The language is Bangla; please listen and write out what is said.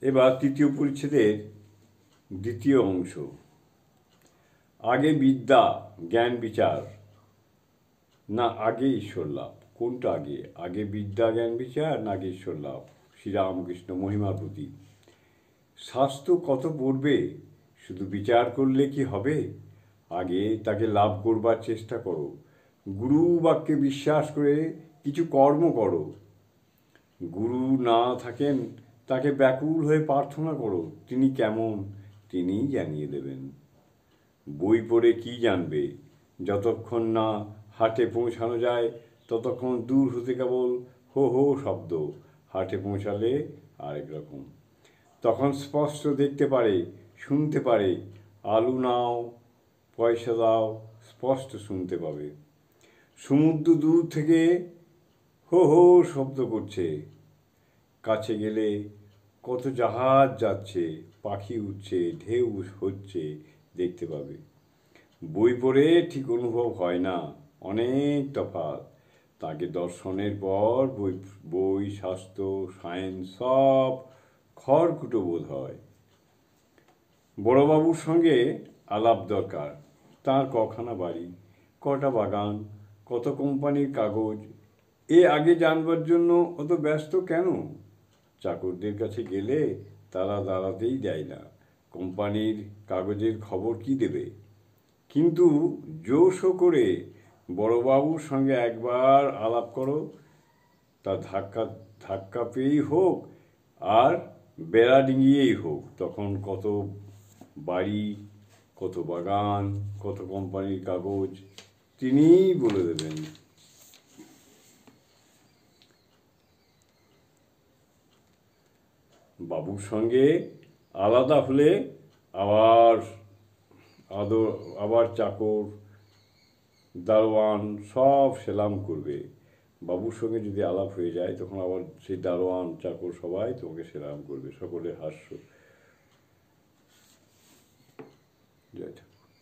এবার তৃতীয় পরিচ্ছেদের দ্বিতীয় অংশ। আগে বিদ্যা জ্ঞান বিচার না আগে ঈশ্বর লাভ? কোনটা আগে? আগে বিদ্যা জ্ঞান বিচার না আগে ঈশ্বর লাভ? শ্রীরামকৃষ্ণ মহিমার প্রতি। শাস্ত্র কত পড়বে, শুধু বিচার করলে কি হবে? আগে তাকে লাভ করবার চেষ্টা করো। গুরু বাক্যে বিশ্বাস করে কিছু কর্ম করো। গুরু না থাকেন, তাকে ব্যাকুল হয়ে প্রার্থনা করো। তিনি কেমন, তিনিই জানিয়ে দেবেন। বই পড়ে কি জানবে? যতক্ষণ না হাটে পৌঁছানো যায় ততক্ষণ দূর হতে কেবল হো হো শব্দ, হাটে পৌঁছালে আরেক রকম। তখন স্পষ্ট দেখতে পারে, শুনতে পারে। আলু নাও, পয়সা দাও, স্পষ্ট শুনতে পাবে। সমুদ্র দূর থেকে হো হো শব্দ করছে, কাছে গেলে কত জাহাজ যাচ্ছে, পাখি উঠছে, ঢেউ হচ্ছে, দেখতে পাবে। বই পড়ে ঠিক অনুভব হয় না, অনেক তফাৎ। তাকে দর্শনের পর বই শাস্ত্র সায়েন্স সব খড়কুটো বোধ হয়। বড়বাবুর সঙ্গে আলাপ দরকার। তার কখানা বাড়ি, কটা বাগান, কত কোম্পানির কাগজ, এ আগে জানবার জন্য অত ব্যস্ত কেন? চাকরদের কাছে গেলে তারা দাঁড়াতেই দেয় না। কোম্পানির কাগজের খবর কি দেবে? কিন্তু জোশো করে বড়বাবুর সঙ্গে একবার আলাপ করো, তা ধাক্কা পেয়েই হোক আর বেড়া ডিঙিয়েই হোক, তখন কত বাড়ি, কত বাগান, কত কোম্পানির কাগজ তিনিই বলে দেবেন। বাবুর সঙ্গে আলাদা হলে আবার চাকর দারোয়ান সব সেলাম করবে। বাবুর সঙ্গে যদি আলাপ হয়ে যায় তখন আবার সেই দারোয়ান চাকর সবাই তোমাকে সেলাম করবে, সকলের হাস্য। জয় ঠাকুর।